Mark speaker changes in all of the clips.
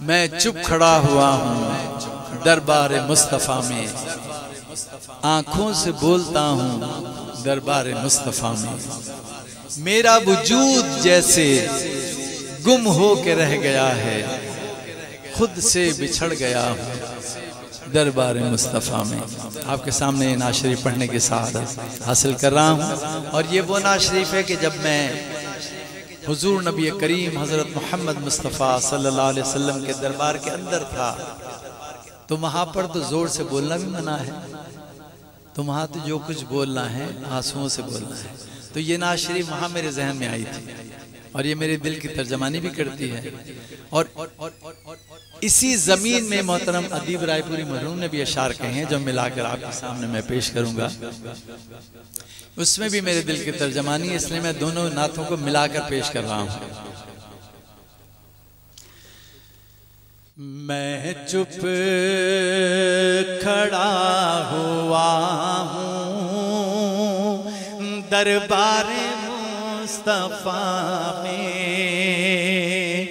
Speaker 1: میں چپ کھڑا ہوا ہوں دربار مصطفیٰ میں، آنکھوں سے بولتا ہوں دربار مصطفیٰ میں، میرا وجود جیسے گم ہو کے رہ گیا ہے، خود سے بچھڑ گیا ہوں دربار مصطفیٰ میں۔ آپ کے سامنے نعت شریف پڑھنے کے ساتھ حاصل کر رہا ہوں، اور یہ وہ نعت شریف ہے کہ جب میں حضور نبی کریم حضرت محمد مصطفیٰ صلی اللہ علیہ وسلم کے دربار کے اندر تھا، تو وہاں پر تو زور سے بولنا بھی منع ہے، تو وہاں تو جو کچھ بولنا ہے آنسوؤں سے بولنا ہے۔ تو یہ نعت شریف وہاں میرے ذہن میں آئی تھی، اور یہ میرے دل کی ترجمانی بھی کرتی ہے، اور اسی زمین میں محترم ادیب رائے پوری مرحوم نے بھی اشعار کہے ہیں جو ملا کر آپ کے سامنے میں پیش کروں گا، اس میں بھی میرے دل کی ترجمانی ہے، اس لیے میں دونوں نعتوں کو ملا کر پیش کر رہا ہوں۔ میں چپ کھڑا ہوا ہوں دربار مصطفیٰ میں،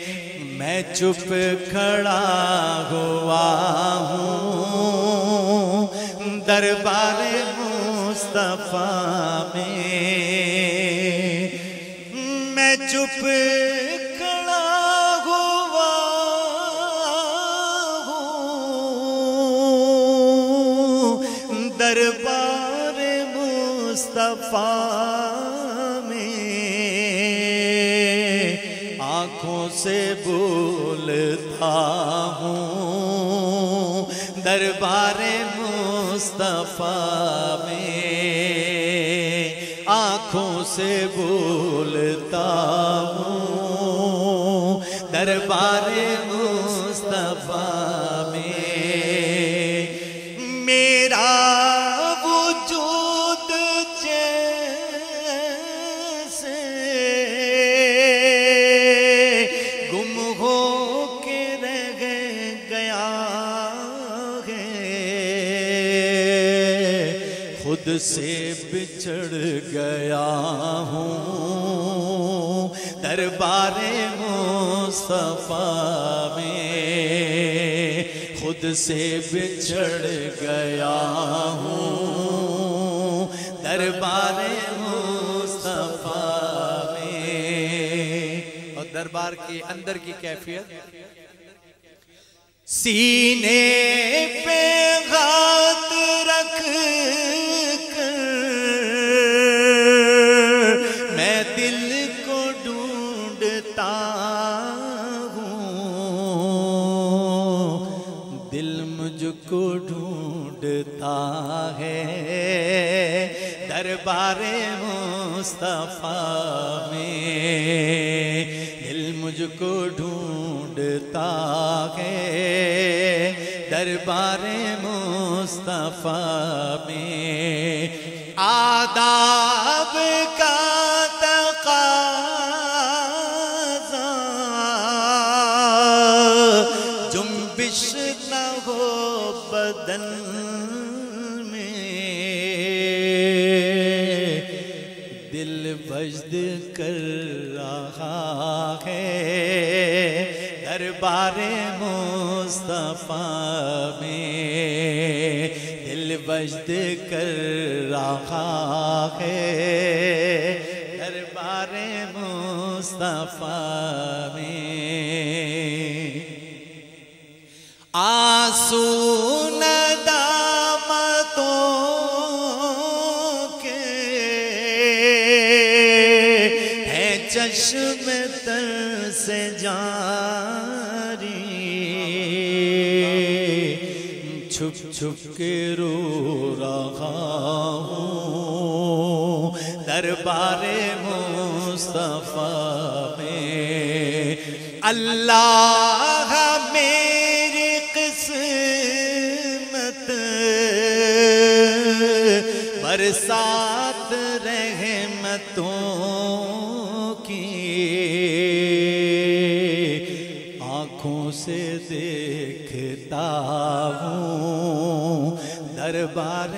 Speaker 1: میں چپ کھڑا ہوا ہوں دربار مصطفیٰ میں، میں چپ کھڑا ہوا ہوں دربار مصطفیٰ میں، آنکھوں سے بولتا ہوں دربار مصطفیٰ میں، آنکھوں سے بولتا ہوں دربار مصطفیٰ میں، میرا وجود جیسے گم ہو کے رہ گیا ہے، خود سے بچھڑ گیا ہوں دربار مصطفیٰ میں، خود سے بچھڑ گیا ہوں دربار مصطفیٰ میں۔ اور دربار کے اندر کی کیفیت، سینے پہ ہاتھ رکھ کر میں دل کو ڈھونڈتا ہوں، دل مجھ کو ڈھونڈتا ہے دربار مصطفیٰ میں، دل مجھ کو ڈھونڈتا ہے دربار مصطفیٰ میں، آداب کا تقاضا جنبش نہ ہو بدن میں، دل وجد کر رہا ہے دربار مصطفیٰ میں، دل وجد کر رہا ہے دربار مصطفیٰ میں، آنسو ندامتوں کے ہیں چشم تر سے جاری، چھپ چھپ کے رو رہا ہوں دربار مصطفیٰ میں، اللہ میری قسمت برسات رحمتوں کی، آنکھوں سے دیکھتا ہوں دربار